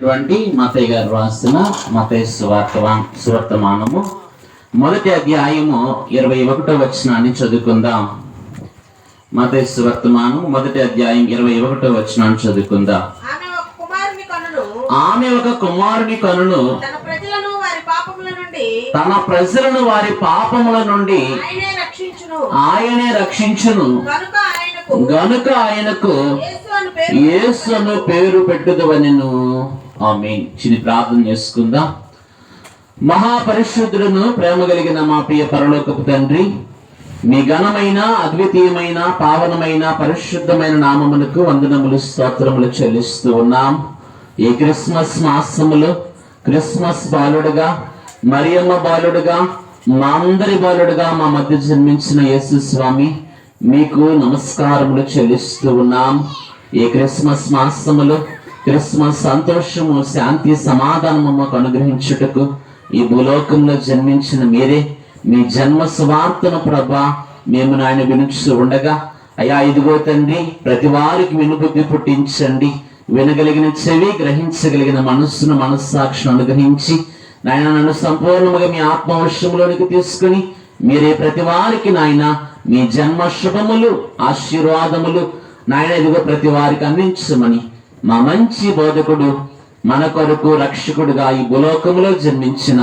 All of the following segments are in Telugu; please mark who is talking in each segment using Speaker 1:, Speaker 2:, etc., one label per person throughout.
Speaker 1: మత్తయి గారు రాసిన మత్తయి సువర్తమానము 1వ అధ్యాయము 21వ వచనాన్ని చదువుకుందాం. మత్తయి సువర్తమానం 1వ అధ్యాయం 21వ వచనాన్ని చదువుకుందాం. ఆమె ఒక కుమారుని కనును తన ప్రజలను వారి పాపముల నుండి ఆయనే రక్షించును గనుక ఆయనకు యేసు అను పేరు పెట్టుదవనెను. ఆమేన్. చిన్న ప్రార్థన చేసుకుందాం. మహాపరిశుద్ధులను ప్రేమ కలిగిన మా ప్రియ పరలోకపు తండ్రి, మీ ఘనమైన అద్వితీయమైన పావనమైన పరిశుద్ధమైన నామమునకు వందనములు స్తోత్రములు చెల్లిస్తూ ఉన్నాం. ఈ క్రిస్మస్ మాసములో క్రిస్మస్ బాలుడుగా, మరియమ్మ బాలుడుగా, మా అందరి బాలుడుగా మా మధ్య జన్మించిన యేసు స్వామి, మీకు నమస్కారములు చెల్లిస్తూ ఉన్నాం. ఈ క్రిస్మస్ మాసములో క్రిస్మస్ సంతోషము, శాంతి, సమాధానము మాకు అనుగ్రహించుటకు ఈ భూలోకంలో జన్మించిన మీరే మీ జన్మ సువార్తను ప్రభా మేము నాయన వినుచు ఉండగా, అయ్యా ఇదిగో తండ్రి, ప్రతి వారికి వినుబుద్ధి పుట్టించండి. వినగలిగిన చెవి, గ్రహించగలిగిన మనస్సును, మనస్సాక్షిని అనుగ్రహించి నాయన నన్ను సంపూర్ణముగా మీ ఆత్మవర్షంలోనికి తీసుకుని మీరే ప్రతి వారికి నాయన మీ జన్మ శుభములు, ఆశీర్వాదములు నాయన ఇదిగో ప్రతి వారికి అందించమని మా మంచి బోధకుడు, మన కొరకు రక్షకుడుగా ఈ భూలోకములో జన్మించిన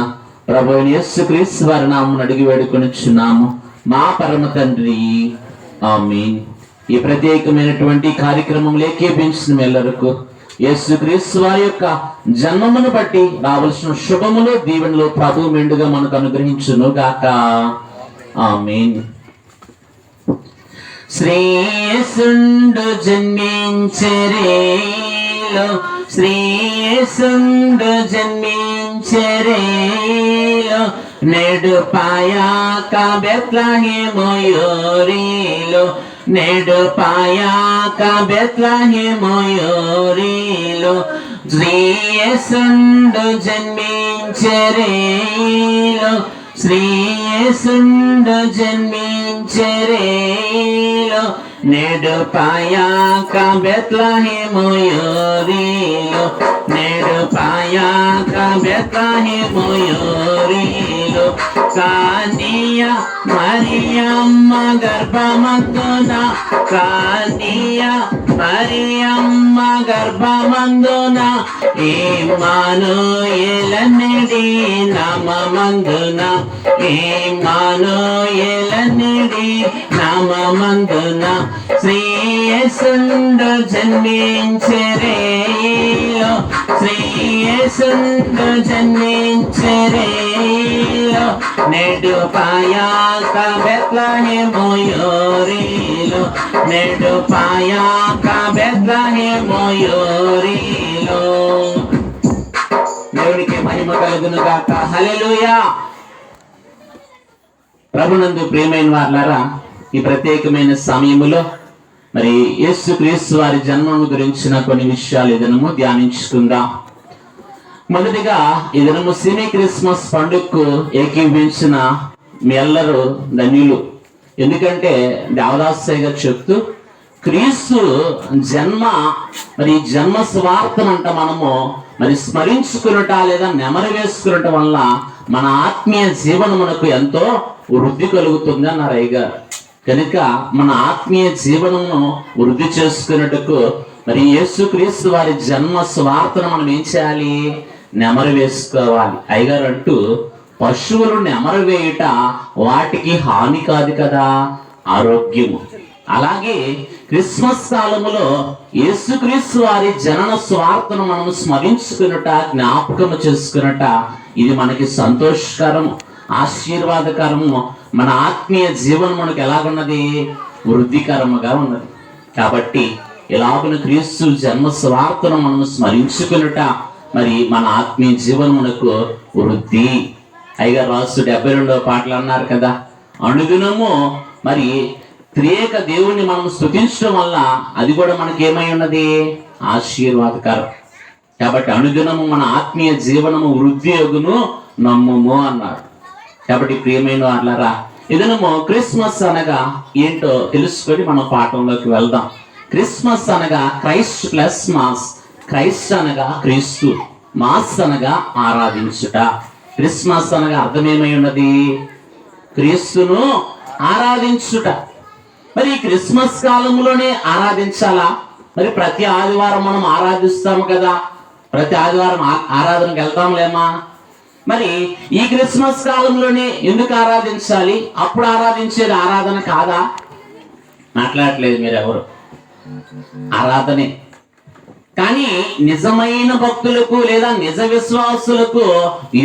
Speaker 1: ప్రభువైన యేసుక్రీస్తు వారి నామమున అడిగి వేడుకొనుచున్నాము మా పరమ తండ్రి. ఆమేన్. ఈ ప్రత్యేకమైనటువంటి కార్యక్రమంలో ఏకీభవించిన ಎಲ್ಲರಿಗೂ యేసుక్రీస్తు వారి యొక్క జన్మమును బట్టి రావాల్సిన శుభములు, దీవెనలు ప్రభు మెండుగా మనకు అనుగ్రహించును గాక. ఆమేన్. శ్రీయేసుండు జన్మించెరేలో, శ్రీయేసుండు జన్మించెరేలో, నేడు పాయాక బెత్లెహేము యోరీలో, నేడు పాయాక బెత్లెహేము యోరీలో, శ్రీయేసుండు జన్మించెరేలో, శ్రీయేసుండు జన్మించెరేలో, నేడు పాయాక బెత్లెహేము యోరీలో, నేడు పాయాక బెత్లెహేము యోరీలో, కానియ మరియమ్మ గర్భమందున, కానియ మరియమ్మ గర్భమందున, ఇమ్మానుయేలనిడి నామమందున, ఇమ్మానుయేలనిడి నామమందున, శ్రీయేసుండు జన్మించెరేలో, శ్రీయేసుండు జన్మించెరేలో, నేడు పాయాక బెత్లెహేము యోరీలో, నేడు పాయాక బెత్లెహేము యోరీలో. దేవునికి మహిమ కలుగును గాక. హల్లెలూయా. ప్రభునందు ప్రియమైన వారులారా, ఈ ప్రత్యేకమైన సమయములో మరి యేసుక్రీస్తు వారి జన్మము గురించిన కొన్ని విషయాలు ఈ దినము ధ్యానించుకుందాం. మొదటిగా ఈ దినము సెమీ క్రిస్మస్ పండుగకు ఏకీభవించిన మీ అందరూ ధన్యులు. ఎందుకంటే దేవదాసయ్య గారు చెప్తూ క్రీస్తు జన్మ, మరి జన్మ స్వార్థం అంట మనము మరి స్మరించుకున్నట లేదా నెమరు వేసుకున్నట వల్ల మన ఆత్మీయ జీవనమునకు ఎంతో వృద్ధి కలుగుతుంది అన్నారు అయ్య గారు. కనుక మన ఆత్మీయ జీవనమును వృద్ధి చేసుకున్నట్టుకు మరి యేసుక్రీస్తు వారి జన్మ స్వార్థను మనం ఏం చేయాలి? నెమరు వేసుకోవాలి. అయ్యగారు అంటూ పశువులు నెమరు వేయుట వాటికి హాని కాదు కదా, ఆరోగ్యము. అలాగే క్రిస్మస్ కాలములో యేసుక్రీస్తు వారి జనన స్వార్థను మనం స్మరించుకున్నట, జ్ఞాపకము చేసుకున్నట, ఇది మనకి సంతోషకరము, ఆశీర్వాదకరము. మన ఆత్మీయ జీవనం మనకు ఎలాగున్నది? వృద్ధికరముగా ఉన్నది. కాబట్టి ఎలాగున క్రీస్తు జన్మ స్వార్థను మనం స్మరించుకున్నట మరి మన ఆత్మీయ జీవనమునకు వృద్ధి. అయ్యగారు రాసు 72వ పాటలు అన్నారు కదా, అనుదినము మరి త్రియేక దేవుణ్ణి మనం స్తుతించడం వల్ల అది కూడా మనకి ఏమై ఉన్నది? ఆశీర్వాదకరం. కాబట్టి అనుదినము మన ఆత్మీయ జీవనము వృద్ధి అగును నమ్ముము అన్నారు. కాబట్టి ప్రియమైన వాళ్ళారా, ఇదనము క్రిస్మస్ అనగా ఏంటో తెలుసుకొని మనం పాఠంలోకి వెళ్దాం. క్రిస్మస్ అనగా క్రైస్ట్ ప్లస్ మాస్, క్రైస్ట్ అనగా క్రీస్తు, మాస్ అనగా ఆరాధించుట. క్రిస్మస్ అనగా అర్థమేమై ఉన్నది? క్రీస్తును ఆరాధించుట. మరి ఈ క్రిస్మస్ కాలంలోనే ఆరాధించాలా? మరి ప్రతి ఆదివారం మనం ఆరాధిస్తాము కదా, ప్రతి ఆదివారం ఆరాధనకు వెళ్తాంలేమా? మరి ఈ క్రిస్మస్ కాలంలోనే ఎందుకు ఆరాధించాలి? అప్పుడు ఆరాధించేది ఆరాధన కాదా? మాట్లాడట్లేదు మీరు ఎవరు, ఆరాధనే. కానీ నిజమైన భక్తులకు లేదా నిజ విశ్వాసులకు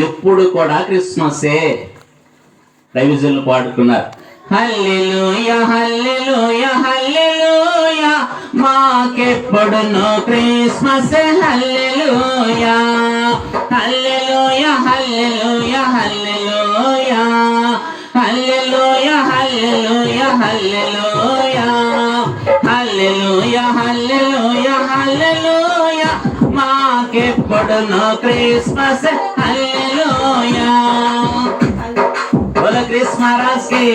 Speaker 1: ఎప్పుడు కూడా క్రిస్మసే. దైవజనులు పాడుకున్నారు, హల్లెలూయా హల్లెలూయా హల్లెలూయా, మాకెప్పుడును క్రిస్మసే హల్లెలూయా, హల్లెలూయా హల్లెలూయా హల్లెలూయా, హల్లెలూయా హల్లెలూయా హల్లెలూయా, హల్లెలూయా హల్లెలూయా హల్లెలూయా, మాకెప్పుడును క్రిస్మస్ హల్లెలూయా. బోలో క్రిస్మస్ కి.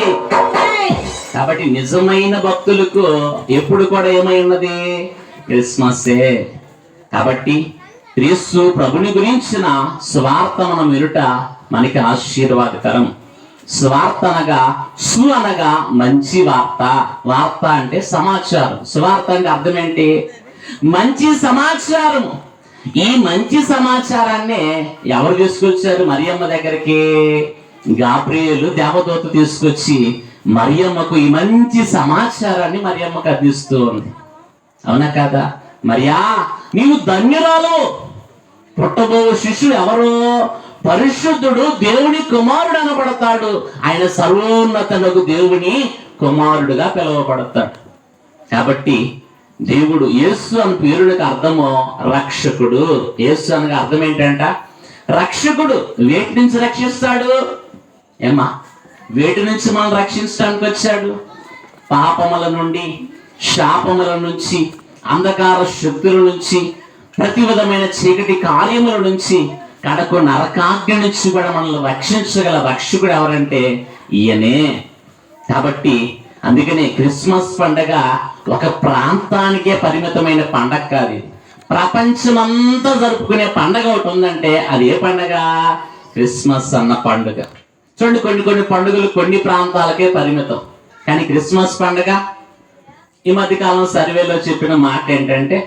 Speaker 1: కాబట్టి నిజమైన భక్తులకు ఎప్పుడు కూడా ఏమై ఉన్నది? క్రిస్మసే. కాబట్టి క్రీస్తు ప్రభుని గురించిన స్వార్థ మనం వినుట మనకి ఆశీర్వాదకరం. స్వార్థ అనగా అనగా మంచి వార్త. వార్త అంటే సమాచారం. స్వార్థ అంటే అర్థం ఏంటి? మంచి సమాచారం. ఈ మంచి సమాచారాన్ని ఎవరు తీసుకొచ్చారు మరియమ్మ దగ్గరికి? గాబ్రియేలు దేవదూత తీసుకొచ్చి మరియమ్మకు ఈ మంచి సమాచారాన్ని మరియమ్మకు అందిస్తూ ఉంది. అవునా కదా? మరియా, నీవు ధన్యురాలు. పుట్టబో శిశువు ఎవరు? పరిశుద్ధుడు, దేవుని కుమారుడు అనబడతాడు. ఆయన సర్వోన్నతులకు దేవుని కుమారుడుగా పిలువబడతాడు. కాబట్టి దేవుడు యేసు అని పేరుడికి అర్థము రక్షకుడు. యేసు అనగా అర్థం ఏంటంట? రక్షకుడు. వేటి నుంచి రక్షిస్తాడు? ఏమా, వేటి నుంచి మనం రక్షించడానికి వచ్చాడు? పాపముల నుండి, శాపముల నుంచి, అంధకార శక్తుల నుంచి, ప్రతి విధమైన చీకటి కార్యముల నుంచి, కడకు నరకాగ్ని నుంచి కూడా మనల్ని రక్షించగల రక్షకుడు ఎవరంటే ఈయనే. కాబట్టి అందుకనే క్రిస్మస్ పండగ ఒక ప్రాంతానికే పరిమితమైన పండగ కాదు. ప్రపంచమంతా జరుపుకునే పండగ ఒకటి ఉందంటే అది ఏ పండగ? క్రిస్మస్ అన్న పండుగ. చూడండి, కొన్ని పండుగలు కొన్ని ప్రాంతాలకే పరిమితం. కానీ క్రిస్మస్ పండుగ, ఈ మధ్యకాలం సర్వేలో చెప్పిన మాట ఏంటంటే,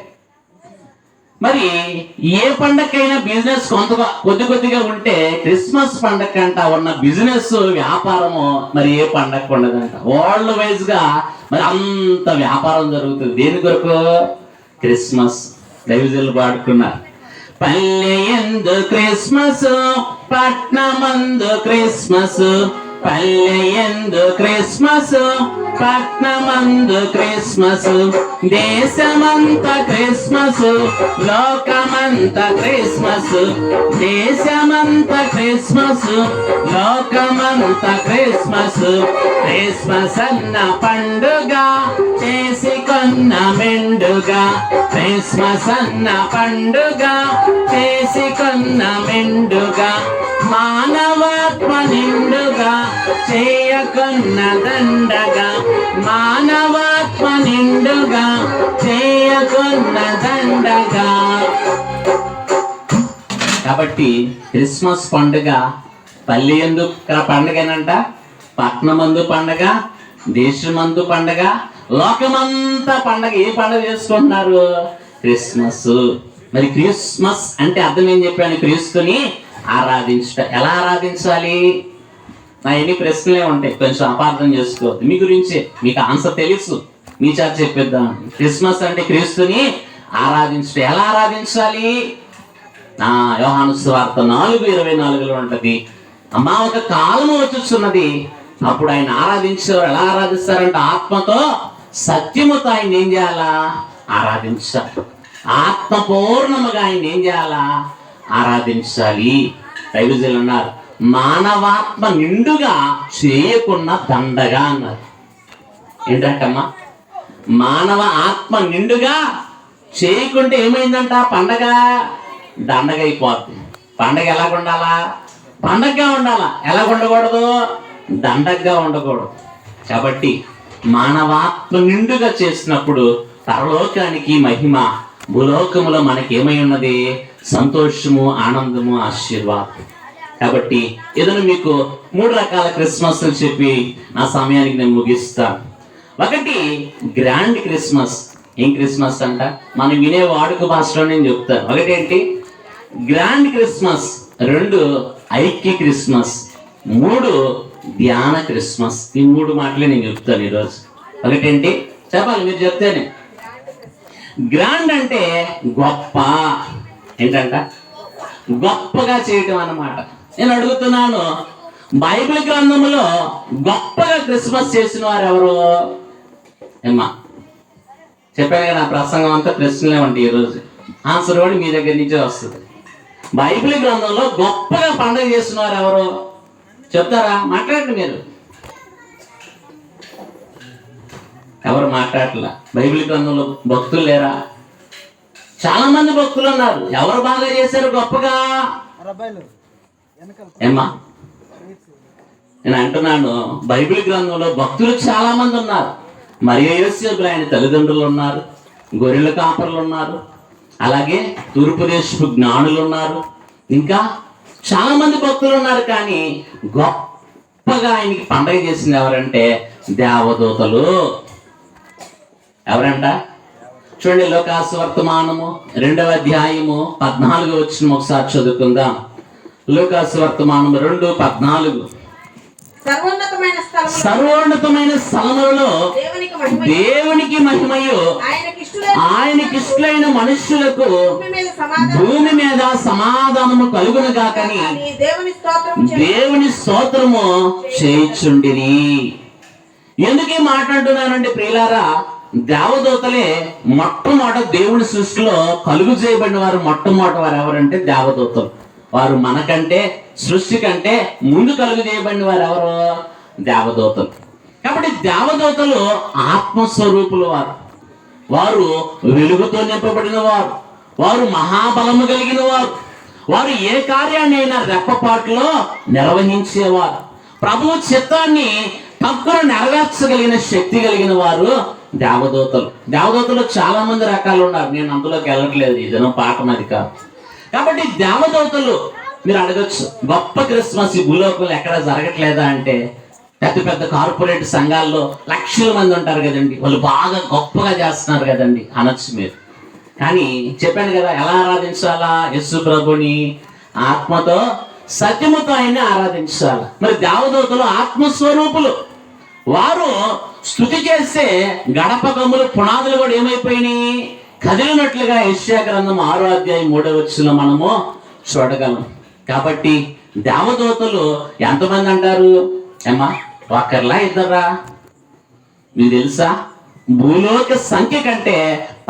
Speaker 1: మరి ఏ పండగకైనా బిజినెస్ కొద్దిగా ఉంటే క్రిస్మస్ పండగ కంట ఉన్న బిజినెస్ వ్యాపారము మరి ఏ పండగ ఉండదంట. వరల్డ్ వైజ్ గా మరి అంత వ్యాపారం జరుగుతుంది. దేని కొరకు? క్రిస్మస్. దైవజనులు పాడుకున్నారు, పల్లె యందు క్రిస్మస్, పట్నమందు క్రిస్మస్, పల్లె యందు క్రిస్మస్, పట్నమందు క్రిస్మస్, దేశమంత క్రిస్మస్, లోకమంత క్రిస్మస్, దేశమంత క్రిస్మస్, లోకమంత క్రిస్మస్. క్రిస్మస్ అన్న పండుగ చేసుకొన్న మెండుగా, క్రిస్మస్ అన్న పండుగ చేసుకొన్న మెండుగా, మానవాత్మ నిండుగా చేయకొన్న దండగా, మానవాత్మ నిండుగా చేయకొన్న దండగా. కాబట్టి క్రిస్మస్ పండుగ పల్లె యందు పండుగనంట, పట్నమందు పండుగ, దేశమందు పండుగ, లోకమంతా పండుగ. ఏ పండుగ చేసుకుంటున్నారు? క్రిస్మస్. మరి క్రిస్మస్ అంటే అర్థం ఏం చెప్పాను? క్రీస్తుని ఆరాధించుట. ఎలా ఆరాధించాలి? నా ఎన్ని ప్రశ్నలే ఉంటాయి, కొంచెం అపార్థం చేసుకోవద్దు. మీ గురించే, మీకు ఆన్సర్ తెలుసు, మీ చేత చెప్పిద్దాం. క్రిస్మస్ అంటే క్రీస్తుని ఆరాధించుట. ఎలా ఆరాధించాలి? యోహాను సువార్త 4:24 ఉంటది, అమ్మా ఒక కాలము వచ్చుచున్నది, అప్పుడు ఆయన ఆరాధించారు. ఎలా ఆరాధిస్తారంటే ఆత్మతో సత్యముతో ఆయన ఏం చేయాలా? ఆరాధించాలి. ఆత్మపూర్ణముగా ఆయన ఏం చేయాలా? ఆరాధించాలి. దైవజనులు అన్నారు, మానవాత్మ నిండుగా చేయకున్న దండగా అన్నారు. ఏంటంటమ్మా? మానవ ఆత్మ నిండుగా చేయకుంటే ఏమైందంట? పండగ దండగ అయిపోద్ది. పండగ ఎలాగ ఉండాలా? పండగగా ఉండాలా. ఎలా ఉండకూడదు? దండగా ఉండకూడదు. కాబట్టి మానవాత్మ నిండుగా చేసినప్పుడు పరలోకానికి మహిమ, భూలోకములో మనకి ఏమై ఉన్నది? సంతోషము, ఆనందము, ఆశీర్వాదం. కాబట్టి ఏదైనా మీకు 3 రకాల క్రిస్మస్లు చెప్పి నా సమయానికి నేను ముగిస్తాను. ఒకటి గ్రాండ్ క్రిస్మస్. ఏం క్రిస్మస్ అంట? మనం వినే వాడుక భాషలో నేను చెప్తాను. ఒకటేంటి? Grand Christmas. 2 ఐక్య క్రిస్మస్. 3 ధ్యాన క్రిస్మస్. ఈ 3 మాటలే నేను చెప్తాను ఈరోజు. ఒకటేంటి చెప్పాలి, మీరు చెప్తేనే. గ్రాండ్ అంటే గొప్ప. ఏంటంట? గొప్పగా చేయటం అన్నమాట. నేను అడుగుతున్నాను, బైబిల్ గ్రంథంలో గొప్పగా క్రిస్మస్ చేసిన వారు ఎవరు? ఏమ్మా చెప్పాను కదా, ప్రసంగం అంతా ప్రశ్నలే ఉంటాయి. ఈరోజు ఆన్సర్ కూడా మీ దగ్గర నుంచే వస్తుంది. బైబిల్ గ్రంథంలో గొప్పగా పండుగ చేసిన వారు ఎవరు చెప్తారా? మాట్లాడండి మీరు. ఎవరు మాట్లాడట్లా? బైబిల్ గ్రంథంలో భక్తులు లేరా? చాలా మంది భక్తులు ఉన్నారు. ఎవరు బాగా చేశారు గొప్పగా? ఏమ్మా నేను అంటున్నాను, బైబిల్ గ్రంథంలో భక్తులు చాలా మంది ఉన్నారు. మరియు యోసేపు ఆయన తల్లిదండ్రులు ఉన్నారు, గొర్రెల కాపరులు ఉన్నారు, అలాగే తూర్పు దేశపు జ్ఞానులు ఉన్నారు, ఇంకా చాలా మంది భక్తులు ఉన్నారు. కానీ గొప్పగా ఆయనకి పండగ చేసింది ఎవరంటే దేవదూతలు. ఎవరంట? చూడండి, లోకాసు వర్తమానము 2వ అధ్యాయము 14 వచనం ఒకసారి చదువుకుందాం. లోకాసు వర్తమానం 2:14. సర్వోన్నతమైన స్థలములలో దేవునికి మహిమయు ఆయనకిష్టులైన మనుష్యులకు భూమి మీద సమాధానము కలుగును గాకని దేవుని స్తోత్రము చేయుచుండిరి. ఎందుకే మాట్లాడుతున్నానంటే ప్రియులారా, దేవదూతలే మొట్టమొదట దేవుని సృష్టిలో కలుగు చేయబడిన వారు. మొట్టమొదటి వారు ఎవరంటే దేవదూతలు. వారు మనకంటే, సృష్టి కంటే ముందు కలుగు చేయబడిన వారు ఎవరు? దేవదూతలు. కాబట్టి దేవదూతలు ఆత్మస్వరూపులు వారు. వారు వెలుగుతో నింపబడిన వారు. వారు మహాబలము కలిగిన వారు. వారు ఏ కార్యాన్ని అయినా రెప్పపాటులో నిర్వహించేవారు. ప్రభువు చిత్తాన్ని తక్కువ నెరవేర్చగలిగిన శక్తి కలిగిన వారు దేవదూతలు. దేవదూతలు చాలా మంది రకాలు ఉన్నారు. నేను అందులోకి వెళ్ళట్లేదు, ఇదేనో పాఠం అది కాదు. కాబట్టి దేవదూతలు, మీరు అడగచ్చు, గొప్ప క్రిస్మస్ ఈ భూలోకంలో ఎక్కడ జరగట్లేదా అంటే, పెద్ద పెద్ద కార్పొరేట్ సంఘాల్లో లక్షల మంది ఉంటారు కదండి, వాళ్ళు బాగా గొప్పగా చేస్తున్నారు కదండి అనొచ్చు మీరు. కానీ చెప్పాను కదా, ఎలా ఆరాధించాలా? యేసు ప్రభుని ఆత్మతో సత్యముతో ఆయన ఆరాధించాలి. మరి దేవదూతలు ఆత్మస్వరూపులు. వారు స్తుతి చేస్తే గడప గమ్ములు పునాదులు కూడా ఏమైపోయినాయి? కదిలినట్లుగా యెషయా గ్రంథం 6వ అధ్యాయం 3వ వచనంలో మనము చూడగలం. కాబట్టి దేవదూతలు ఎంతమంది అంటారు? ఏమ్మా, ఒకరిలా ఇద్దరా? మీకు తెలుసా, భూలోక సంఖ్య కంటే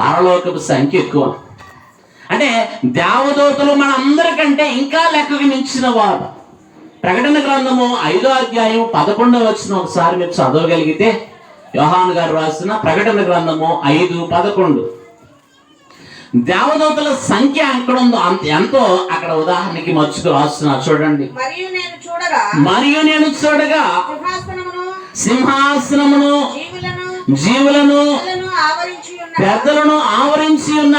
Speaker 1: పరలోకపు సంఖ్య ఎక్కువ. అంటే దేవదూతలు మన అందరికంటే ఇంకా లెక్కకు మించిన వారు. ప్రకటన గ్రంథము 5వ అధ్యాయం 11వ వచనం ఒకసారి మీరు చదవగలిగితే, యోహాను గారు రాసిన ప్రకటన గ్రంథము 5:11. దేవదూతల సంఖ్య ఎక్కడ ఉందో ఎంతో అక్కడ ఉదాహరణకి మచ్చుకు రాస్తున్నారు. చూడండి. మరియు నేను చూడగా సింహాసనమును జీవులను పెద్దలను ఆవరించి ఉన్న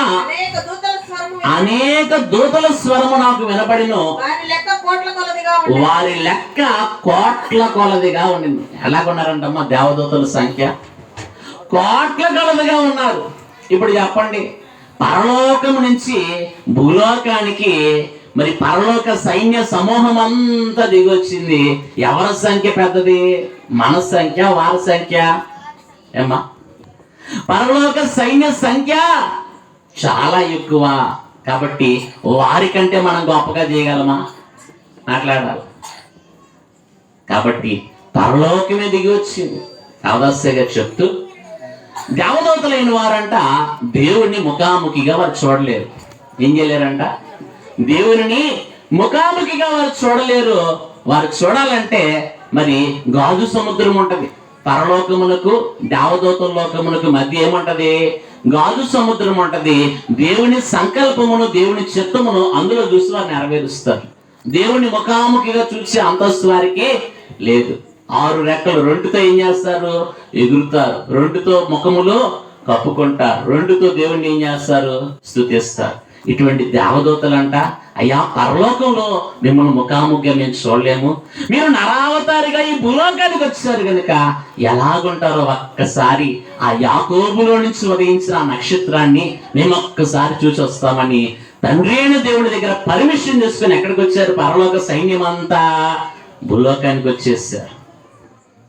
Speaker 1: అనేక దూతల స్వరము నాకు వినపడిను. వారి లెక్క కోట్ల కొలదిగా ఉండింది. ఎలాగున్నారంటమ్మా దేవదూతల సంఖ్య? కోట్ల కొలదిగా ఉన్నారు. ఇప్పుడు చెప్పండి, పరలోకం నుంచి భూలోకానికి మరి పరలోక సైన్య సమూహం అంతా దిగొచ్చింది. ఎవరి సంఖ్య పెద్దది? మన సంఖ్య, వారి సంఖ్య? ఏమ్మా, పరలోక సైన్య సంఖ్య చాలా ఎక్కువ. కాబట్టి వారికంటే మనం గొప్పగా చేయగలమా? మాట్లాడాలి. కాబట్టి పరలోకమే దిగి వచ్చింది. అవదాస్యగా చెప్తూ, దేవదూతలైన వారంట దేవుణ్ణి ముఖాముఖిగా వారు చూడలేరు. ఏం చేయలేరంట? దేవుని ముఖాముఖిగా వారు చూడలేరు. వారు చూడాలంటే మరి గాజు సముద్రం ఉంటది. పరలోకములకు దేవదూతల లోకములకు మధ్య ఏముంటది? గాజు సముద్రం ఉంటది. దేవుని సంకల్పమును, దేవుని చిత్తమును అందులో చూసి వారు నెరవేరుస్తారు. దేవుని ముఖాముఖిగా చూసే అంతస్తు వారికి లేదు. 6 రెక్కలు, 2తో ఏం చేస్తారు? ఎగురుతారు. 2తో ముఖములు కప్పుకుంటారు, రెండుతో దేవుణ్ణి ఏం చేస్తారు? స్తుతిస్తారు. ఇటువంటి దేవదూతలంట, అయ్యా పరలోకంలో మిమ్మల్ని ముఖాముఖిగా మేము చూడలేము, మీరు నరావతారిగా ఈ భూలోకానికి వచ్చారు కనుక ఎలాగుంటారో ఒక్కసారి ఆ యాకోబులో నుంచి ఉదయించిన ఆ నక్షత్రాన్ని మేము ఒక్కసారి చూసి వస్తామని తండ్రి అయిన దేవుడి దగ్గర పర్మిషన్ తీసుకుని ఎక్కడికి వచ్చారు? పరలోక సైన్యం అంతా భూలోకానికి వచ్చేసారు.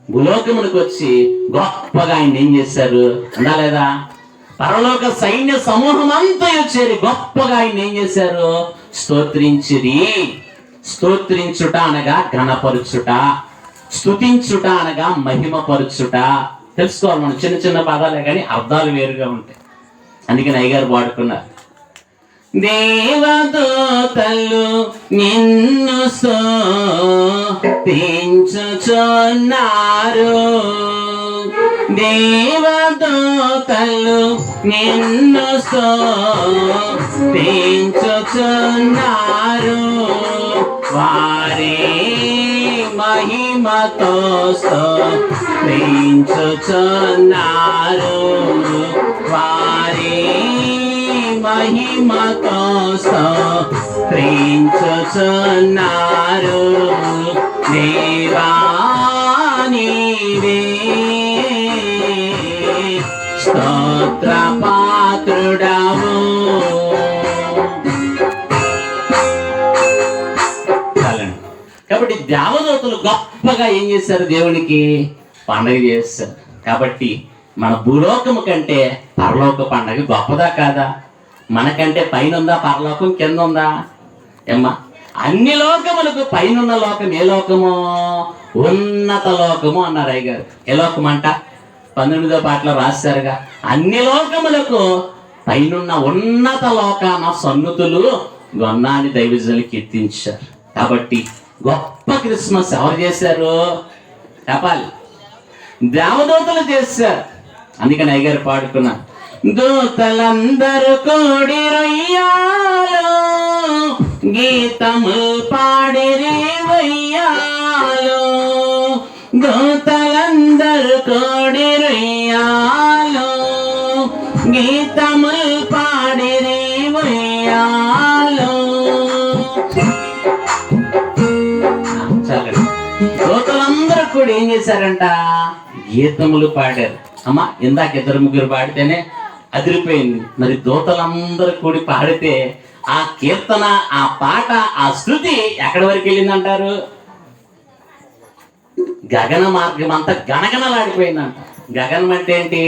Speaker 1: భూలోకమునికి వచ్చి గొప్పగా ఆయన ఏం చేశారు? అందా లేదా? పరలోక సైన్య సమూహం అంతా వచ్చేది గొప్పగా ఆయన ఏం చేశారు? స్తోత్రించిరి. స్తోత్రించుట అనగా ఘనపరుచుట, స్తుతించుట అనగా మహిమపరుచుట. తెలుసుకోవాలి మనం, చిన్న చిన్న పదాలే కానీ అర్థాలు వేరుగా ఉంటాయి. అందుకని అయ్యగారు వాడుకున్నారు, దేవదూతలు నిన్ను స్తుతించుచున్నారు, దేవదూతలు నిన్ను స్తుతించుచున్నారు, వారి మహిమతో స్తుతించుచున్నారు, వారి మహిమతో స్తుతించుచున్నారు. దేవా నీవే స్తోత్ర పాత్రుడవు. కాబట్టి దేవదూతలు గొప్పగా ఏం చేశారు? దేవునికి పండగ చేస్తారు. కాబట్టి మన భూలోకము కంటే పరలోక పండగ గొప్పదా కాదా? మనకంటే పైన ఉందా పరలోకం, కింద ఉందా? ఏమ్మా, అన్ని లోకములకు పైన లోకం ఏ లోకము? ఉన్నత లోకము అన్నారు అయ్యగారు. ఏ లోకం అంట? 19వ పాటలో రాశారుగా, అన్ని లోకములకు పైనున్న ఉన్నత లోకాన సన్నుతులు గొన్నాని దైవజనులు కీర్తించారు. కాబట్టి గొప్ప క్రిస్మస్ ఎవరు చేశారు? చెప్పాలి, దేవదూతలు చేశారు. అందుకని అయ్యగారు పాడుకున్నారు, దూతలందరూ కూడి రొయ్యాలో గీతము పాడిరి వయ్యాలో, దూతలందరూ కూడి రొయ్యాలో గీతము పాడిరి వయ్యాలో. దూతలందరూ కూడా ఏం చేశారంట? గీతములు పాడారు. అమ్మా, ఇందాక 2-3 పాడితేనే అదిరిపోయింది. మరి దూతలందరూ కూడి పాడితే ఆ కీర్తన, ఆ పాట, ఆ శృతి ఎక్కడి వరకు వెళ్ళిందంటారు? గగన మార్గం అంతా గణగణలాడిపోయిందంట. గగనం అంటే ఏంటి?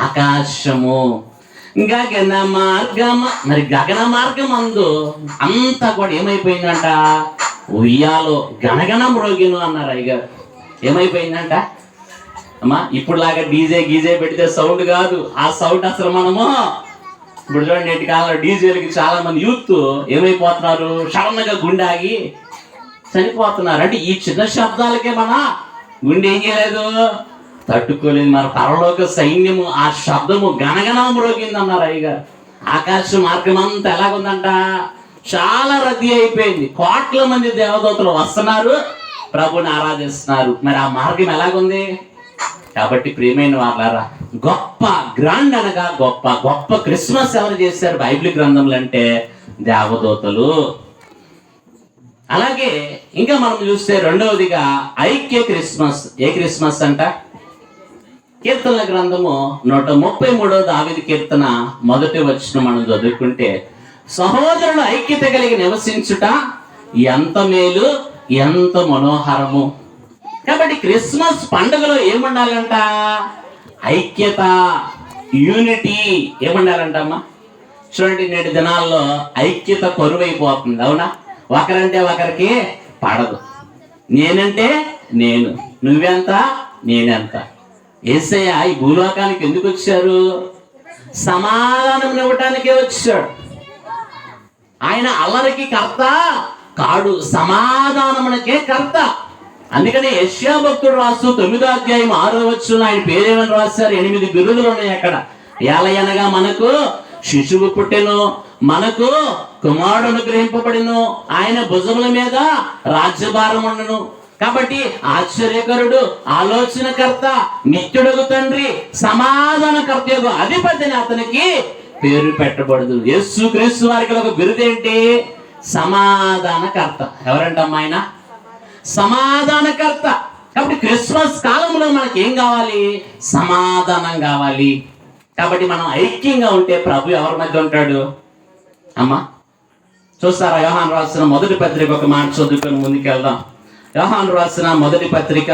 Speaker 1: ఆకాశము. గగన మార్గం. మరి గగన మార్గం అందు అంతా కూడా ఏమైపోయిందంట? ఉయ్యాలో గణగణ మ్రోగిను అన్నారు అయ్యగారు. ఏమైపోయిందంట? అమ్మా, ఇప్పుడులాగా డీజే గీజే పెడితే సౌండ్ కాదు. ఆ సౌండ్ అసలు మనము ఇప్పుడు చూడండి, నేటి కాలంలో డీజేలకి చాలా మంది యూత్ ఏమైపోతున్నారు? సడన్గా గుండె ఆగి చనిపోతున్నారు. అంటే ఈ చిన్న శబ్దాలకే మన గుండె ఏం చేయలేదు, తట్టుకోలేదు. మన పరలోక సైన్యము ఆ శబ్దము గణగణం మ్రోగింది అన్నారు అయ్యగారు. ఆకాశ మార్గం అంతా ఎలాగుందంట? చాలా రద్దీ అయిపోయింది. కోట్ల మంది దేవదూతలు వస్తున్నారు, ప్రభుని ఆరాధిస్తున్నారు. మరి ఆ మార్గం ఎలాగుంది? కాబట్టి ప్రియమైన వాళ్ళారా, గొప్ప గ్రాండ్ అనగా గొప్ప గొప్ప క్రిస్మస్ ఎవరు చేశారు బైబిల్ గ్రంథంలో అంటే? దేవదూతలు. అలాగే ఇంకా మనం చూస్తే రెండవదిగా ఐక్య క్రిస్మస్. ఏ క్రిస్మస్ అంట? కీర్తనల గ్రంథము 133వ దావీదు కీర్తన 1వ వచనం మనం చదువుకుంటే, సహోదరులు ఐక్యత కలిగి నివసించుట ఎంత మేలు, ఎంత మనోహరము. కాబట్టి క్రిస్మస్ పండుగలో ఏముండాలంట? ఐక్యత, యూనిటీ ఏముండాలంట అమ్మా? చూడండి, నేటి దినాల్లో ఐక్యత కరువైపోతుంది. అవునా? ఒకరంటే ఒకరికి పడదు. నేనంటే నేను, నువ్వెంత నేనెంత. యేసయ్య ఈ భూలోకానికి ఎందుకు వచ్చారు? సమాధానం ఇవ్వటానికే వచ్చాడు. ఆయన అల్లరికి కర్త కాడు, సమాధానమునకే కర్త. అందుకని యెషయా భక్తుడు రాస్తూ 9వ అధ్యాయం 6వ వచనం ఆయన పేరేమని రాశారు? 8 బిరుదులు ఉన్నాయి అక్కడ. ఏలయనగా మనకు శిశువు పుట్టెను, మనకు కుమారుడు అనుగ్రహింపబడెను, ఆయన భుజముల మీద రాజ్యభారం ఉండను. కాబట్టి ఆశ్చర్యకరుడు, ఆలోచనకర్త, నిత్యుడగు తండ్రి, సమాధానకర్త యొక్క అధిపతి అని అతనికి పేరు పెట్టబడదు. యేసుక్రీస్తు వారికి ఒక బిరుదేంటి? సమాధానకర్త. ఎవరంటమ్మా ఆయన? సమాధానకర్త. కాబట్టి క్రిస్మస్ కాలంలో మనకి ఏం కావాలి? సమాధానం కావాలి. కాబట్టి మనం ఐక్యంగా ఉంటే ప్రభు ఎవరి మధ్య ఉంటాడు అమ్మా? చూస్తారా? యోహాను రాసిన మొదటి పత్రిక ఒక మాట చదువుకొని ముందుకెళ్దాం. యోహాను రాసిన మొదటి పత్రిక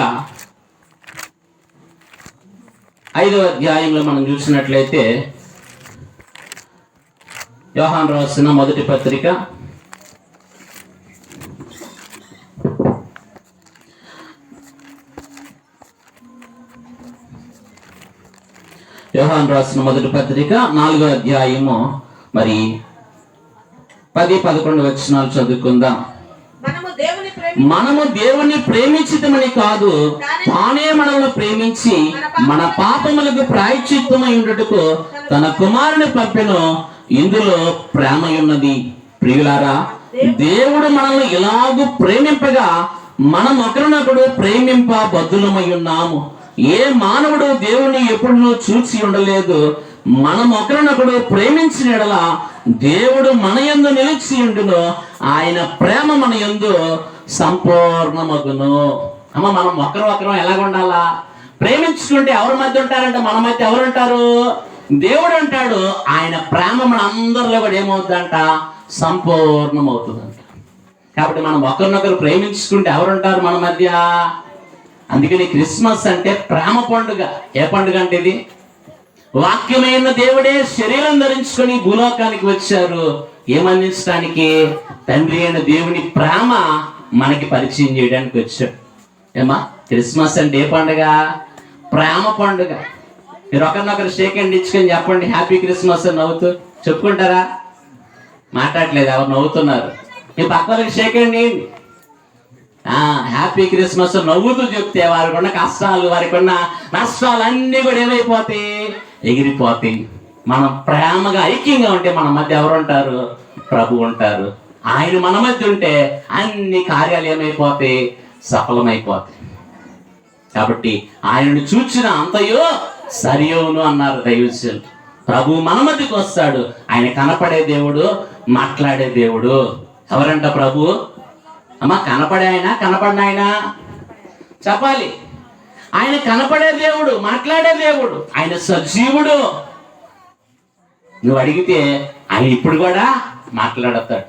Speaker 1: 5వ అధ్యాయంలో మనం చూసినట్లయితే, యోహాను రాసిన మొదటి పత్రిక 4వ అధ్యాయము మరి 10-11 వచనాలు చదువుకుందాం. మనము దేవుని ప్రేమించటమని కాదు, తానే మనల్ని ప్రేమించి మన పాపములకు ప్రాయశ్చిత్తమై ఉండుటకు తన కుమారుని పంపెను. ఇందులో ప్రేమ ఉన్నది. ప్రియులారా, దేవుడు మనల్ని ఇలాగూ ప్రేమింపగా మనం ఒకరినొకడు ప్రేమింప బద్దులమై ఉన్నాము. ఏ మానవుడు దేవుని ఎప్పుడూ చూసి ఉండలేదు. మనం ఒకరినొకడు ప్రేమించిన యెడల దేవుడు మన యందు నిలిచి ఉండును, ఆయన ప్రేమ మన యందు సంపూర్ణమగును. అమ్మ, మనం ఒకరు ఎలాగ ఉండాలా? ప్రేమించుకుంటే ఎవరి మధ్య ఉంటారంటే మన మధ్య ఎవరు ఉంటారు? దేవుడు అంటాడు. ఆయన ప్రేమ మన అందరిలో కూడా ఏమవుతుందంట? సంపూర్ణమవుతుందంట. కాబట్టి మనం ఒకరినొకరు ప్రేమించుకుంటే ఎవరుంటారు మన మధ్య? అందుకని క్రిస్మస్ అంటే ప్రేమ పండుగ. ఏ పండుగ అంటే ఇది? వాక్యమైన దేవుడే శరీరం ధరించుకొని భూలోకానికి వచ్చారు. ఏమందించడానికి? తండ్రి అయిన దేవుని ప్రేమ మనకి పరిచయం చేయడానికి వచ్చాడు. ఏమా, క్రిస్మస్ అంటే ఏ పండుగ? ప్రేమ పండుగ. మీరు ఒకరినొకరు షేక్ హ్యాండ్ ఇచ్చుకొని చెప్పండి హ్యాపీ క్రిస్మస్ అని నవ్వుతూ చెప్పుకుంటారా? మాట్లాడలేదు, ఎవరు నవ్వుతున్నారు. మీ పక్కనకి షేక్ హ్యాండ్ ఇవ్వండి. హ్యాపీ క్రిస్మస్ నవ్వుతూ చెప్తే వారికి ఉన్న కష్టాలు, వారికి ఉన్న నష్టాలు అన్నీ కూడా ఏమైపోతాయి? ఎగిరిపోతాయి. మనం ప్రేమగా ఐక్యంగా ఉంటే మన మధ్య ఎవరు ఉంటారు? ప్రభు ఉంటారు. ఆయన మన మధ్య ఉంటే అన్ని కార్యాలు ఏమైపోతాయి? సఫలమైపోతాయి. కాబట్టి ఆయనను చూచిన అంతయో సరియోను అన్నారు దైవజనులు. ప్రభు మన మధ్యకు వస్తాడు. ఆయన కనపడే దేవుడు, మాట్లాడే దేవుడు. ఎవరంట ప్రభు? అమ్మ, కనపడే ఆయన, కనపడిన ఆయన చెప్పాలి. ఆయన కనపడే దేవుడు, మాట్లాడే దేవుడు, ఆయన సజీవుడు. నువ్వు అడిగితే ఆయన ఇప్పుడు కూడా మాట్లాడతాడు.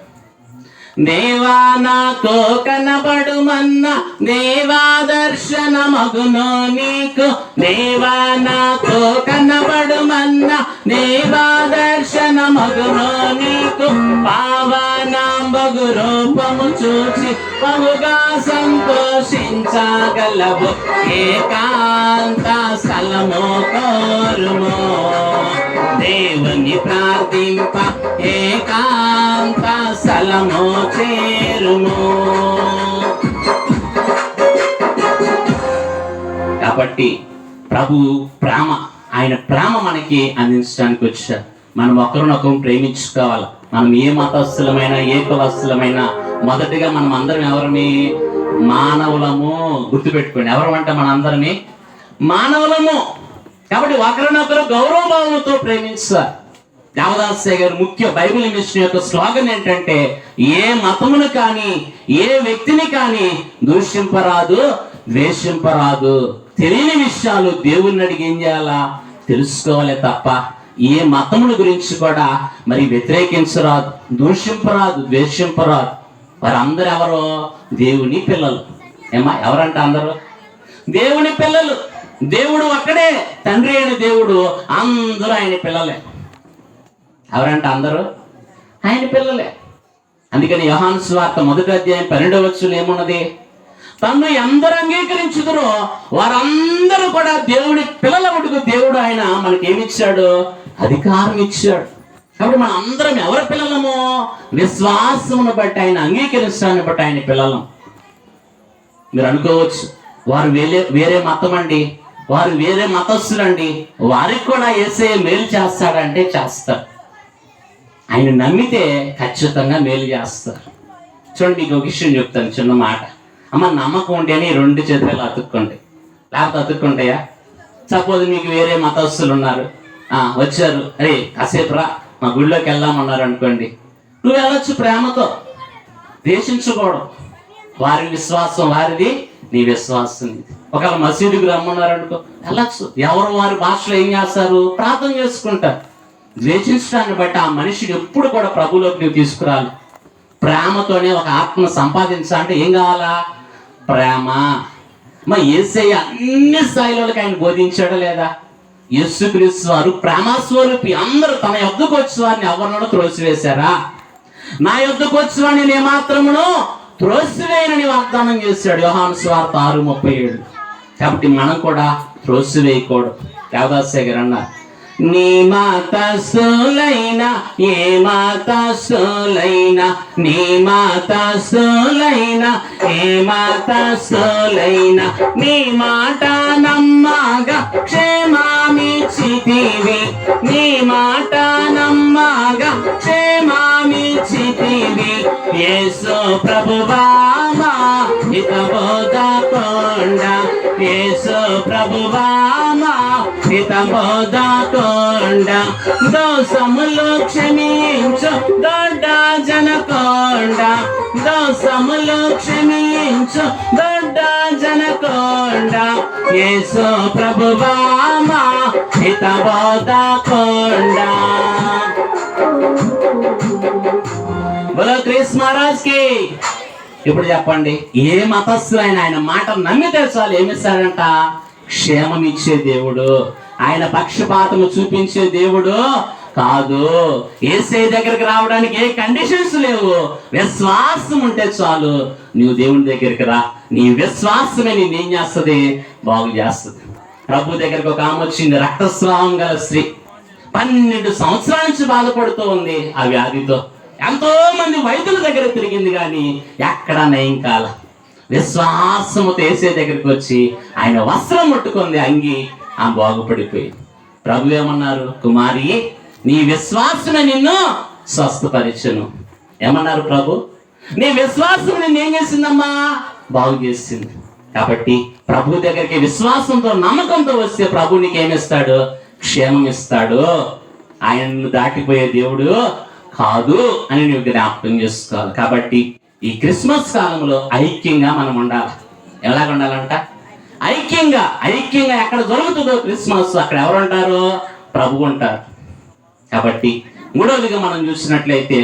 Speaker 1: దేవా నాతో కనబడుమన్న దేవా దర్శనమగును నీకు. దేవా నాతో కనబడుమన్న దేవా దర్శనమగును నీకు. పావనాంబగు రూపము చూసి బహుగా సంతోషించగలవు. ఏకాంత స్థలము కోరుము, దేవుని ప్రార్థింప ఏకాంత స్థలము చేరుము. కాబట్టి ప్రభు ప్రేమ, ఆయన ప్రేమ మనకి అందించడానికి వచ్చారు. మనం ఒకరినొకరు ప్రేమించుకోవాలి. మనం ఏ మతస్థులమైనా, ఏ కులస్థులమైనా, మొదటిగా మనం అందరం ఎవరిని? మానవులము. గుర్తుపెట్టుకోండి, ఎవరు అంటే మన అందరినీ మానవులము. కాబట్టి ఒకరినొకరు గౌరవభావంతో ప్రేమించాలి. దేవదాసయ్య గారు ముఖ్య బైబిల్ మిషన్ యొక్క స్లోగన్ ఏంటంటే, ఏ మతమును కానీ, ఏ వ్యక్తిని కానీ దూషింపరాదు, ద్వేషింపరాదు. తెలియని విషయాలు దేవుణ్ణి అడిగి ఏం చేయాలా? తెలుసుకోవాలి తప్ప ఏ మతముల గురించి కూడా మరి వ్యతిరేకించరాదు, దూషింపరాదు, ద్వేషింపరాదు. వారందరూ ఎవరో? దేవుని పిల్లలు. ఏమా, ఎవరంట? అందరూ దేవుని పిల్లలు. దేవుడు ఒక్కడే, తండ్రి అయిన దేవుడు. అందరూ ఆయన పిల్లలే. ఎవరంట? అందరూ ఆయన పిల్లలే. అందుకని యోహాను సువార్త 1వ అధ్యాయం 12వ వచనంలో ఏమున్నది? తన్ను ఎందరు అంగీకరించుదురో వారందరూ కూడా దేవుడి పిల్లలవుటకు దేవుడు ఆయన మనకి ఏమిచ్చాడు? అధికారం ఇచ్చాడు. కాబట్టి మనం అందరం ఎవరి పిల్లలము? విశ్వాసమును బట్టి, ఆయన అంగీకరించడాన్ని బట్టి ఆయన పిల్లలం. మీరు అనుకోవచ్చు, వారు వేరే మతం అండి, వారు వేరే మతస్థులండి, వారికి కూడా యేసయ్య మేలు చేస్తాడంటే చేస్తారు. ఆయన నమ్మితే ఖచ్చితంగా మేలు చేస్తారు. చూడండి, మీకు ఒక విషయం చెప్తాను, చిన్న మాట. అమ్మ నమ్మకం ఉంటే అని 2 చేతులు అతుక్కుంటాయి, లేకపోతే అతుక్కుంటాయా? సపోజ్ మీకు వేరే మతస్థులు ఉన్నారు, వచ్చారు, అరే కాసేపు రా మా గుడిలోకి వెళ్దామన్నారు అనుకోండి, నువ్వు వెళ్ళొచ్చు ప్రేమతో, ద్వేషించకూడదు. వారి విశ్వాసం వారిది, నీ విశ్వాసం నీది. ఒకవేళ మసీదుకి రమ్మన్నారు అనుకో, వెళ్ళొచ్చు. ఎవరు వారి భాషలో ఏం చేస్తారు? ప్రార్థన చేసుకుంటారు. ద్వేషించడాన్ని బట్టి ఆ మనిషిని ఎప్పుడు కూడా ప్రభులోకి నువ్వు తీసుకురాలి. ప్రేమతోనే ఒక ఆత్మను సంపాదించాలంటే ఏం కావాలా? ప్రేమ. మరి యేసయ్య అన్ని స్థాయిలోకి ఆయన బోధించాడా లేదా? యేసుక్రీస్తు వారు ప్రేమస్వరూపి. అందరూ తన యొద్దకు వచ్చి వారిని ఎవరినో త్రోసివేశారా? నా యొద్దకు వచ్చి వాడిని నేను మాత్రమును త్రోసివేయనని వాగ్దానం చేశాడు యోహాను సువార్త 6:37. కాబట్టి మనం కూడా త్రోసివేయకూడదు. దేవదాసయ్య గారు అన్నారు, నీ మతస్థులైనా ఏ మతస్థులైనా, నీ మతస్థులైనా ఏ మతస్థులైనా, నీ మాట నమ్మగా క్షేమమిచ్చితివి, నీ మాట నమ్మగా క్షేమమిచ్చితివి. యేసు ప్రభువా మా హితబోధకొండ, యేసు ప్రభువా మా హితబోధకొండ, దోషములు క్షమించు దొడ్డ జనకొండ, దోషములు క్షమించు దొడ్డ జనకొండ, యేసు ప్రభువా మా హితబోధకొండ. బోలో క్రీస్తు మహారాజ్ కి. ఇప్పుడు చెప్పండి, ఏ మతస్థులైన ఆయన మాట నమ్మితే చాలు ఏమిస్తాడంట? క్షేమం ఇచ్చే దేవుడు. ఆయన పక్షపాతము చూపించే దేవుడు కాదు. యేసయ్య దగ్గరికి రావడానికి ఏ కండిషన్స్ లేవు. విశ్వాసం ఉంటే చాలు నువ్వు దేవుని దగ్గరికి రా. నీ విశ్వాసమే నేను ఏం చేస్తుంది? బాగు చేస్తుంది. ప్రభు దగ్గరికి ఒక ఆమె వచ్చింది, రక్తస్రావం గల స్త్రీ, 12 సంవత్సరాల నుంచి బాధపడుతూ ఉంది ఆ వ్యాధితో. ఎంతో మంది వైద్యుల దగ్గర తిరిగింది కానీ ఎక్కడ నయం కాల. విశ్వాసముతో యేసయ్య దగ్గరికి వచ్చి ఆయన వస్త్రం ముట్టుకుంది, అంగి ఆమె బాగుపడిపోయింది. ప్రభు ఏమన్నారు? కుమారి, నీ విశ్వాసమే నిన్ను స్వస్థపరిచెను. ఏమన్నారు ప్రభు? నీ విశ్వాసం నిన్ను ఏం చేసిందమ్మా? బాగు చేసింది. కాబట్టి ప్రభు దగ్గరికి విశ్వాసంతో నమ్మకంతో వస్తే ప్రభు నీకు ఏమిస్తాడు? క్షేమం ఇస్తాడు. ఆయనను దాటిపోయే దేవుడు కాదు అని నువ్వు జ్ఞాపకం చేసుకోవాలి. కాబట్టి ఈ క్రిస్మస్ కాలంలో ఐక్యంగా మనం ఉండాలి. ఎలాగ ఉండాలంట? ఐక్యంగా. ఎక్కడ జరుగుతుందో క్రిస్మస్ అక్కడ ఎవరు ఉంటారు? ప్రభు ఉంటారు. కాబట్టి మూడవదిగా మనం చూసినట్లయితే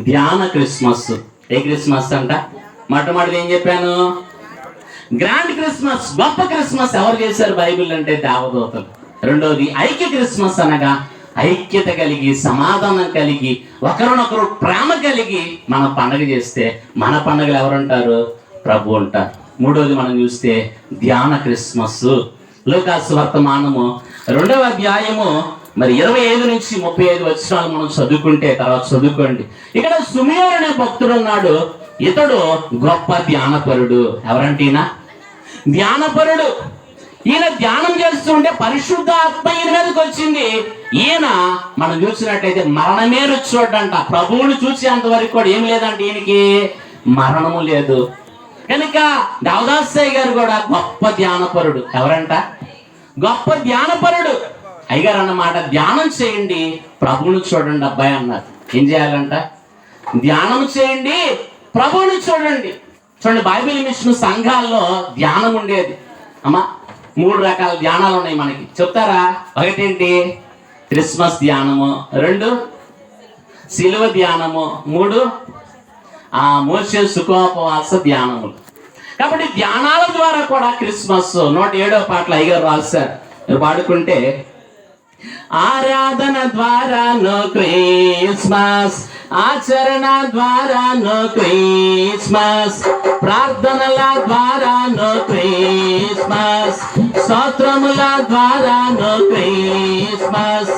Speaker 1: ధ్యాన క్రిస్మస్. ఏ క్రిస్మస్ అంట? మొట్టమొదటిది ఏం చెప్పాను? గ్రాండ్ క్రిస్మస్, గొప్ప క్రిస్మస్ ఎవరు చేశారు బైబిల్ అంటే? దేవదూతలు. రెండవది ఐక్య క్రిస్మస్, అనగా ఐక్యత కలిగి, సమాధానం కలిగి, ఒకరినొకరు ప్రేమ కలిగి మన పండుగ చేస్తే మన పండుగలు ఎవరుంటారు? ప్రభు ఉంటారు. మూడవది మనం చూస్తే ధ్యాన క్రిస్మస్. లూకాసు వర్తమానము 2వ అధ్యాయము 25 నుంచి 35 వచనాలు మనం చదువుకుంటే, తర్వాత చదువుకోండి. ఇక్కడ సుమియోను అనే భక్తుడు ఉన్నాడు. ఇతడు గొప్ప ధ్యానపరుడు. ఎవరంటే ఈయన? ధ్యానపరుడు. ఈయన ధ్యానం చేస్తుంటే పరిశుద్ధాత్మ ఈయన మీదకి వచ్చింది. ఈయన మనం చూసినట్టయితే మరణమే రుచి చూడంట. ప్రభువుని చూసేంత వరకు కూడా ఏం లేదంటే ఈయనకి మరణము లేదు. కనుక దేవదాసయ్య గారు కూడా గొప్ప ధ్యానపరుడు. ఎవరంట? గొప్ప ధ్యానపరుడు. అయ్యగారు అన్నమాట, ధ్యానం చేయండి ప్రభువుని చూడండి అబ్బాయి అన్నారు. ఏం చేయాలంట? ధ్యానం చేయండి ప్రభువుని చూడండి. చూడండి, బైబిల్ మిషన్ సంఘాల్లో ధ్యానం ఉండేది. అమ్మా, 3 రకాల ధ్యానాలు ఉన్నాయి మనకి. చెప్తారా? ఒకటేంటి? క్రిస్మస్ ధ్యానము. 2 శిలువ ధ్యానము. 3 మోషే సుఖోపవాస ధ్యానములు. కాబట్టి ధ్యానాల ద్వారా కూడా క్రిస్మస్ 107వ పాటలు అయ్యగారు రాశారు. మీరు పాడుకుంటే, ఆరాధన ద్వారా నో క్రిస్మస్, ఆచరణ ద్వారా నో క్రిస్మస్, ప్రార్థనల ద్వారా నో క్రిస్మస్, స్తోత్రముల ద్వారా నో క్రిస్మస్,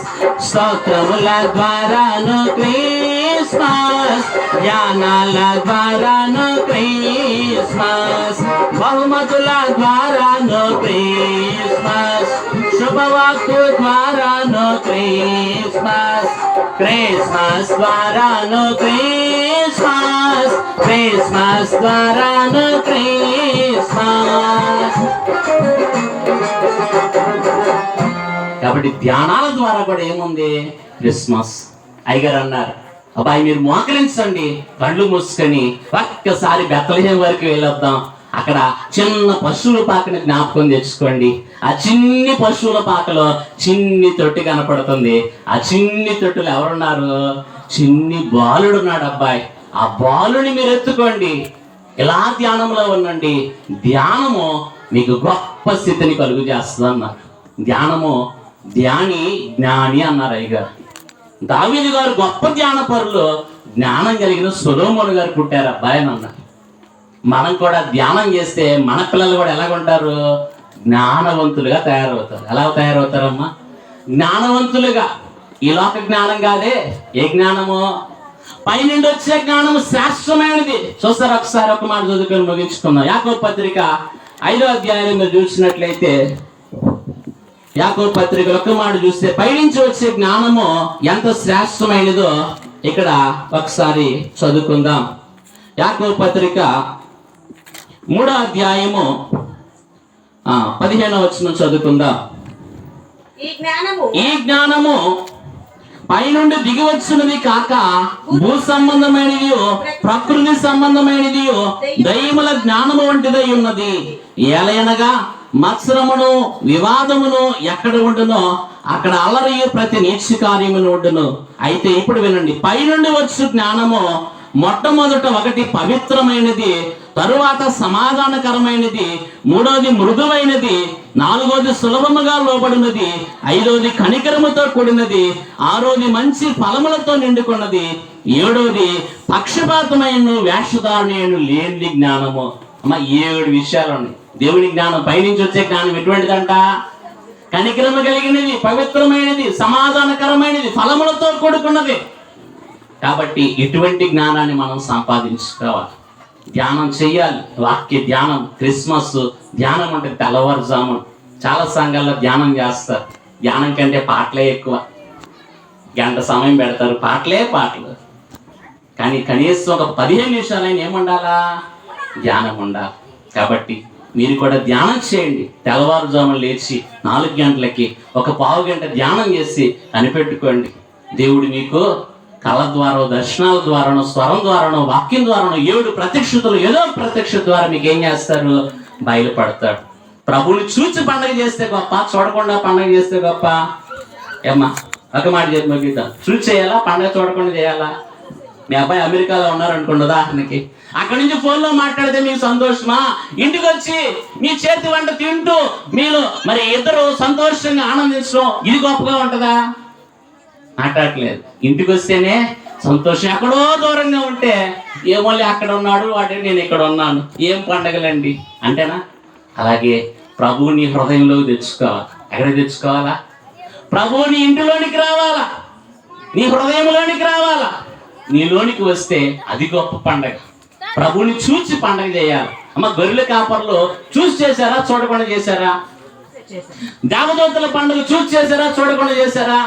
Speaker 1: స్తోత్రముల ద్వారా నో క్రిస్మస్, ధ్యానాల ద్వారా నో క్రిస్మస్, బహుమతుల ద్వారా నో క్రిస్మస్, శుభవార్త ద్వారాను క్రిస్మస్, క్రిస్మస్ ద్వారాను క్రిస్మస్, క్రిస్మస్ ద్వారాను క్రిస్మస్. కాబట్టి ధ్యానాల ద్వారా కూడా ఏముంది? క్రిస్మస్. అయ్యగారు అన్నారు, అబ్బాయి మీరు మోకరించండి, కళ్ళు మూసుకొని ఒక్కసారి బెత్లెహేం వరకు వెళ్ళొద్దాం. అక్కడ చిన్న పశువుల పాకని జ్ఞాపకం తెచ్చుకోండి. ఆ చిన్ని పశువుల పాకలో చిన్ని తొట్టి కనపడుతుంది. ఆ చిన్ని తొట్టులో ఎవరున్నారు? చిన్ని బాలుడు ఉన్నాడు అబ్బాయి. ఆ బాలుని మీరు ఎత్తుకోండి, ఇలా ధ్యానంలో ఉండండి. ధ్యానము మీకు గొప్ప స్థితిని కలుగు చేస్తుంది అన్నారు. ధ్యానము ధ్యాని జ్ఞాని అన్నారు అయ్యగారు. దావీదు గారు గొప్ప ధ్యానపరులు, జ్ఞానం కలిగిన సొలొమోను గారు పుట్టారు అబ్బాయి అని అన్నారు. మనం కూడా ధ్యానం చేస్తే మన పిల్లలు కూడా ఎలాగుంటారు? జ్ఞానవంతులుగా తయారవుతారు. ఎలా తయారవుతారమ్మా? జ్ఞానవంతులుగా. ఈ లోక జ్ఞానం కాదే. ఏ జ్ఞానము? పైనుండి వచ్చే జ్ఞానము శ్రేష్టమైనది. చూస్తారు, ఒకసారి ఒక మాట చదువుకొని ముగించుకుందాం. యాకోబు పత్రిక 5వ అధ్యాయం మీరు చూసినట్లయితే, యాకోబు పత్రిక ఒక మాట చూస్తే పైనుంచి వచ్చే జ్ఞానము ఎంత శ్రేష్టమైనదో ఇక్కడ ఒకసారి చదువుకుందాం. యాకోబు పత్రిక 3వ అధ్యాయము 15వ వచనం చదువుకుందాం. ఈ జ్ఞానము పైనుండి దిగి వచ్చినది కాక భూ సంబంధమైనది, ప్రకృతి సంబంధమైనది, దైవముల జ్ఞానము వంటిదై ఉన్నది. ఏలయనగా మత్సరమును వివాదమును ఎక్కడ ఉండునో అక్కడ అల్లరియు ప్రతి నీచ కార్యమును ఉండును. అయితే ఇప్పుడు వినండి, పైనుండి వచ్చు జ్ఞానము మొట్టమొదట ఒకటి పవిత్రమైనది, తరువాత సమాధానకరమైనది, మూడవది మృదువైనది, నాలుగవది సులభముగా లోబడినది, ఐదవది కనికరముతో కూడినది, ఆరోది మంచి ఫలములతో నిండుకున్నది, ఏడవది పక్షపాతమైన వేషధారణను లేని జ్ఞానము. అమ్మ 7 విషయాలు ఉన్నాయి. దేవుని జ్ఞానం పైనుంచి వచ్చే జ్ఞానం ఎటువంటిదంట? కనికరము కలిగినది, పవిత్రమైనది, సమాధానకరమైనది, ఫలములతో కూడుకున్నది. కాబట్టి ఇటువంటి జ్ఞానాన్ని మనం సంపాదించుకోవాలి, ధ్యానం చేయాలి. వాక్య ధ్యానం, క్రిస్మస్ ధ్యానం అంటే తెల్లవారుజాము. చాలా సంఘాల్లో ధ్యానం చేస్తారు. ధ్యానం కంటే పాటలే ఎక్కువ. గంట సమయం పెడతారు, పాటలు. కానీ కనీసం ఒక 15 నిమిషాలైనా ఏముండాలా? ధ్యానం ఉండాలి. కాబట్టి మీరు కూడా ధ్యానం చేయండి. తెల్లవారుజామున లేచి 4 గంటలకి ఒక పావు గంట ధ్యానం చేసి కనిపెట్టుకోండి. దేవుడు మీకు కళ ద్వారా, దర్శనాల ద్వారానో, స్వరం ద్వారానో, వాక్యం ద్వారానో 7 ప్రత్యక్షతలు, ఏదో ప్రత్యక్షత ద్వారా మీకు ఏం చేస్తారు? బయలుపడతాడు. ప్రభువుని చూచి పండగ చేస్తే గొప్ప, చూడకుండా పండగ చేస్తే గొప్ప? ఏమ్మా ఒక మాట చెప్పి ముగిద్దాం. చూసి చేయాలా, పండగ చూడకుండా చేయాలా? మీ అబ్బాయి అమెరికాలో ఉన్నారనుకోండి ఉదాహరణకి, అక్కడి నుంచి ఫోన్లో మాట్లాడితే మీకు సంతోషమా? ఇంటికి వచ్చి మీ చేతి వంట తింటూ మీరు మరి ఇద్దరు సంతోషంగా ఆనందించడం ఇది గొప్పగా ఉంటుందా? మాట్లాడట్లేదు. ఇంటికి వస్తేనే సంతోషం. ఎక్కడో దూరంగా ఉంటే ఏమోలే అక్కడ ఉన్నాడు వాడే, నేను ఇక్కడ ఉన్నాను, ఏం పండగలండి అంటేనా? అలాగే ప్రభువుని హృదయంలోకి తెచ్చుకోవాలి. ఎక్కడ తెచ్చుకోవాలా? ప్రభువుని ఇంటిలోనికి రావాలా, నీ హృదయంలోనికి రావాలా. నీలోనికి వస్తే అది గొప్ప పండగ. ప్రభువుని చూసి పండగ చేయాలి. అమ్మ గొర్రెల కాపర్లు చూసి చేశారా, చూడకుండా చేశారా? దేవదూతల పండుగ చూసి చేశారా, చూడకుండా చేశారా?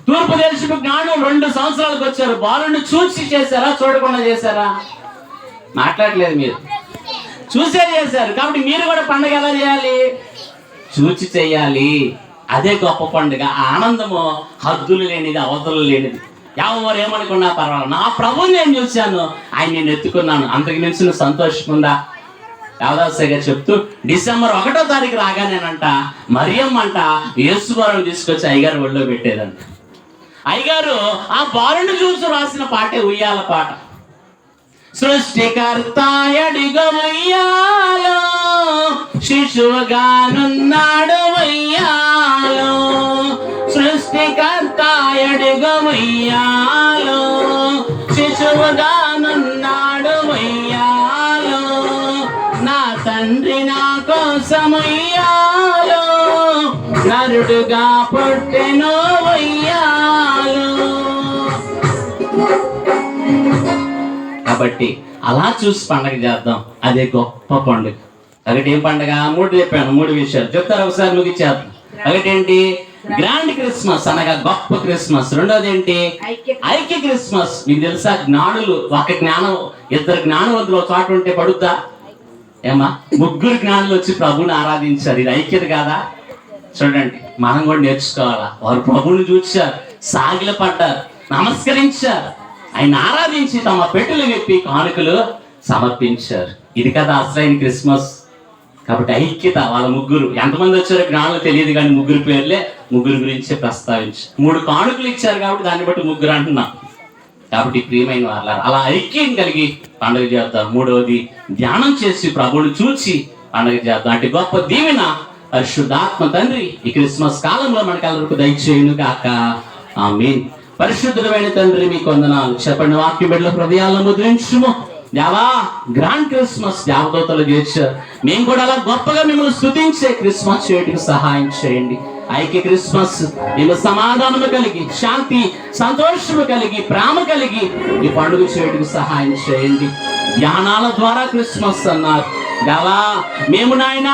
Speaker 1: తూర్పు దేశపు జ్ఞానం 2 సంవత్సరాలకు వచ్చారు, బాలుని చూసి చేశారా, చూడకుండా చేశారా? మాట్లాడలేదు. మీరు చూసే చేశారు. కాబట్టి మీరు కూడా పండుగ ఎలా చేయాలి? చూచి చేయాలి. అదే గొప్ప పండుగ. ఆనందము హద్దులు లేనిది, అవధులు లేనిది. ఎవరు ఏమనుకున్నా పర్వాలేదు, నా ప్రభువుని నేను చూశాను, ఆయన నేను ఎత్తుకున్నాను, అంతకు మించిన సంతోషం ఉందా? యావదాసగా చెప్తూ డిసెంబర్ 1వ తారీఖు రాగానేనంట మరియమ్మ అంట యేసు బాలుని తీసుకొచ్చి అయ్యగారు ఒళ్ళో పెట్టేదంట. అయ్యగారు ఆ బాలుని చూసి రాసిన పాటే ఉయ్యాల పాట. సృష్టికర్త ఎడిగో ఉయ్యాలో, శిశువుగానున్నాడు ఉయ్యాలో. సృష్టికర్త ఎడిగో ఉయ్యాలో, శిశువుగానున్నాడు ఉయ్యాలో. నా తండ్రి నా కోసం ఉయ్యాలో, నరుడుగా పుట్టెను ఉయ్యాలో. కాబట్టి అలా చూసి పండగ చేద్దాం. అదే గొప్ప పండుగ. ఒకటి ఏం పండుగ? 3 చెప్పాను, 3 విషయాలు చెప్తారు. ఒకసారి ముగిచ్చేద్దాం. ఒకటేంటి గ్రాండ్ క్రిస్మస్ అనగా గొప్ప క్రిస్మస్. రెండోది ఏంటి ఐక్య క్రిస్మస్. మీకు తెలుసా జ్ఞానులు ఒక జ్ఞానం ఇద్దరు జ్ఞానవంతులు ఒక చోట ఉంటే పడుద్దా ఏమా? ముగ్గురు జ్ఞానులు వచ్చి ప్రభువుని ఆరాధించారు. ఇది ఐక్యత కాదా? చూడండి, మనం కూడా నేర్చుకోవాలా. వారు ప్రభువుని చూశారు, సాగిల పడ్డారు, నమస్కరించారు, ఆయన ఆరాధించి తమ పెట్టెలు విప్పి కానుకలు సమర్పించారు. ఇది కదా అసలైన క్రిస్మస్. కాబట్టి ఐక్యత. వాళ్ళ ముగ్గురు ఎంతమంది వచ్చారో జ్ఞానులు తెలియదు, కానీ ముగ్గురు పేర్లే ముగ్గురు గురించే ప్రస్తావించి 3 కానుకలు ఇచ్చారు కాబట్టి దాన్ని బట్టి ముగ్గురు అంటున్నాం. కాబట్టి ప్రియమైన వాళ్ళ అలా ఐక్యం కలిగి పండుగ చేద్దాం. మూడవది ధ్యానం చేసి ప్రభువుని చూచి పండుగ చేద్దాం. అంటే గొప్ప దీవెన పరిశుద్ధాత్మ తండ్రి ఈ క్రిస్మస్ కాలంలో మనకు దయచేయును గాక. ఆమేన్. పరిశుద్ధమైన తండ్రి మీకు వందనాలు. చెప్పండి, వాక్యం బిడ్డల హృదయాలను ముద్రించుము. దేవా, గ్రాండ్ క్రిస్మస్ దేవదూతలు చేర్చారు. మేము కూడా అలా గొప్పగా మిమ్మల్ని స్తుతించే క్రిస్మస్ చేయడానికి సహాయం చేయండి. ఐక్య క్రిస్మస్ మేము సమాధానము కలిగి, శాంతి సంతోషము కలిగి, ప్రేమ కలిగి ఈ పండుగ చేయడానికి సహాయం చేయండి. ధ్యానాల ద్వారా క్రిస్మస్ అన్నారు. దేవా, మేము నాయన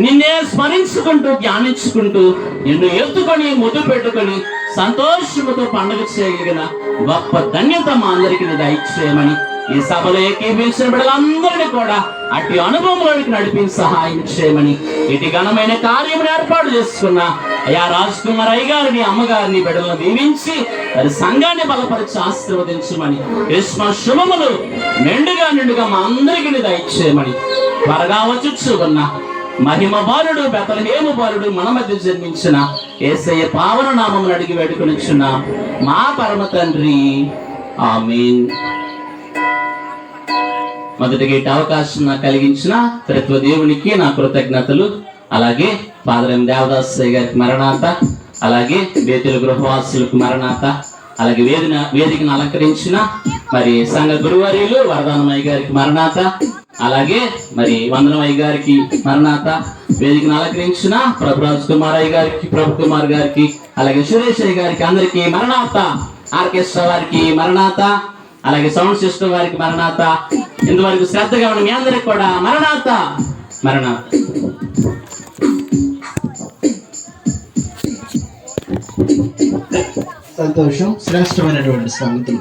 Speaker 1: నిన్నే స్మరించుకుంటూ ధ్యానించుకుంటూ నిన్ను ఎత్తుకొని ముద్దు పెట్టుకొని సంతోషముతో పండుగ చేయగలిగిన గొప్ప ధన్యత మా అందరికీ దయచేయమని ఈ సభలో ఏకీభవించిన బిడ్డలందరినీ కూడా అట్టి అనుభవంలోనికి నడిపించి సహాయం చేయమని ఇటు ఘనమైన కార్యం ఏర్పాటు చేసుకున్న అయ్యా రాజ్ కుమార్ అయ్య గారిని, అమ్మగారిని బిడ్డలను దీవించి మరి సంఘాన్ని బలపరిచి ఆశీర్వదించమని, క్రిస్మస్ శుభములు నిండుగా మా అందరికీ దయచేయమని త్వరగా వచ్చుచ్చు ఉన్న మహిమ బాలుడు బెత్లెహేము బాలుడు మన మధ్య జన్మించిన యేసయ్య పావన నామమును అడిగి వేడుకొనిచున్న మా పరమ తండ్రి. ఆమేన్. మొదటిగా ఇటు అవకాశం నాకు కలిగించిన త్రిత్వ దేవునికి నా కృతజ్ఞతలు. అలాగే ఫాదర్ ఎం దేవదాసయ్య గారికి మరణాత, అలాగే బేతుల గృహవాసులకు మరణాత, అలాగే వేదికను అలంకరించిన మరి సంఘ గురువర్యులు వరదానమయ్య గారికి మరణాత, అలాగే మరి వందనమయ్య గారికి మరణాత, వేదికను అలంకరించిన ప్రభు రాజ్ కుమార్ అయ్య గారికి, ప్రభు కుమార్ గారికి, అలాగే సురేష్ అయ్య గారికి అందరికి మరణాత, ఆర్కెస్ట్రా వారికి మరణాత, అలాగే సౌండ్ సిస్టమ్ వారికి మరణాత. ఇంతవరకు శ్రద్ధగా ఉన్న మీ అందరికి కూడా మరణాత.
Speaker 2: సంతోషం. శ్రేష్టమైనటువంటి సంగతులు